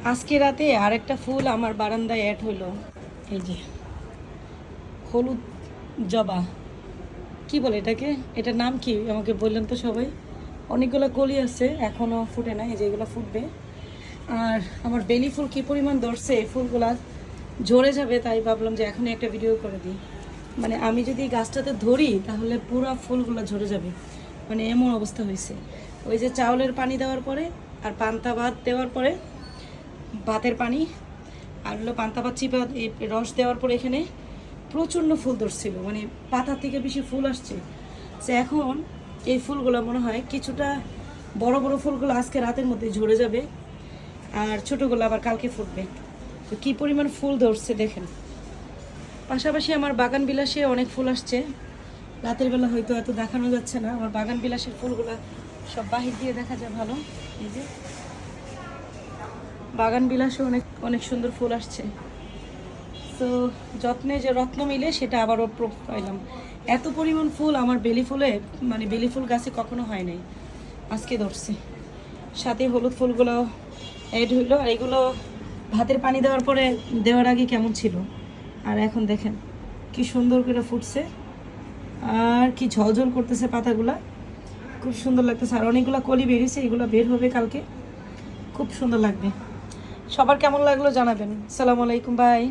আজকে রাতে আরেকটা ফুল আমার বারান্দায় অ্যাড হইলো। এই যে হলুদ জবা, কি বলে এটাকে, এটার নাম কি আমাকে বললেন তো সবাই। অনেকগুলো কলি আছে, এখনও ফুটে না, এই যে এগুলো ফুটবে। আর আমার বেলি ফুল কী পরিমাণ ধরছে, এই ফুলগুলা ঝরে যাবে, তাই ভাবলাম যে এখনই একটা ভিডিও করে দিই। মানে আমি যদি গাছটাতে ধরি তাহলে পুরো ফুলগুলো ঝরে যাবে, মানে এমন অবস্থা হয়েছে। ওই যে চাউলের পানি দেওয়ার পরে আর পান্তা ভাত দেওয়ার পরে, ভাতের পানি আর হলো পান্তা ভাত চিপা রস দেওয়ার পরে এখানে প্রচণ্ড ফুল ধরছিল, মানে পাতা থেকে বেশি ফুল আসছে। সে এখন এই ফুলগুলো মনে হয় কিছুটা, বড় বড় ফুলগুলো আজকে রাতের মধ্যে ঝরে যাবে, আর ছোটোগুলো আবার কালকে ফুটবে। তো কী পরিমাণ ফুল ধরছে দেখেন। পাশাপাশি আমার বাগান বিলাসে অনেক ফুল আসছে, রাতের বেলা হয়তো এত দেখানো যাচ্ছে না। আমার বাগান বিলাসের ফুলগুলো সব বাহির দিয়ে দেখা যায় ভালো। এই যে বাগান বিলাসে অনেক অনেক সুন্দর ফুল আসছে। তো যত্নে যে রত্ন মিলে সেটা আবারও প্রুফ পাইলাম। এত পরিমাণ ফুল আমার বেলি ফুলে, মানে বেলি ফুল গাছে কখনো হয় নাই, আজকে ধরছে। সাথে হলুদ ফুলগুলো অ্যাড হইলো। আর এগুলো ভাতের পানি দেওয়ার পরে, দেওয়ার আগে কেমন ছিল, আর এখন দেখেন কি সুন্দর করে ফুটছে, আর কি ঝলঝল করতেছে পাতাগুলা, খুব সুন্দর লাগতেছে। আর অনেকগুলো কলি বেরিয়েছে, এগুলো বের হবে কালকে, খুব সুন্দর লাগবে। সবার কেমন লাগলো জানাবেন। আসসালামু আলাইকুম, বাই।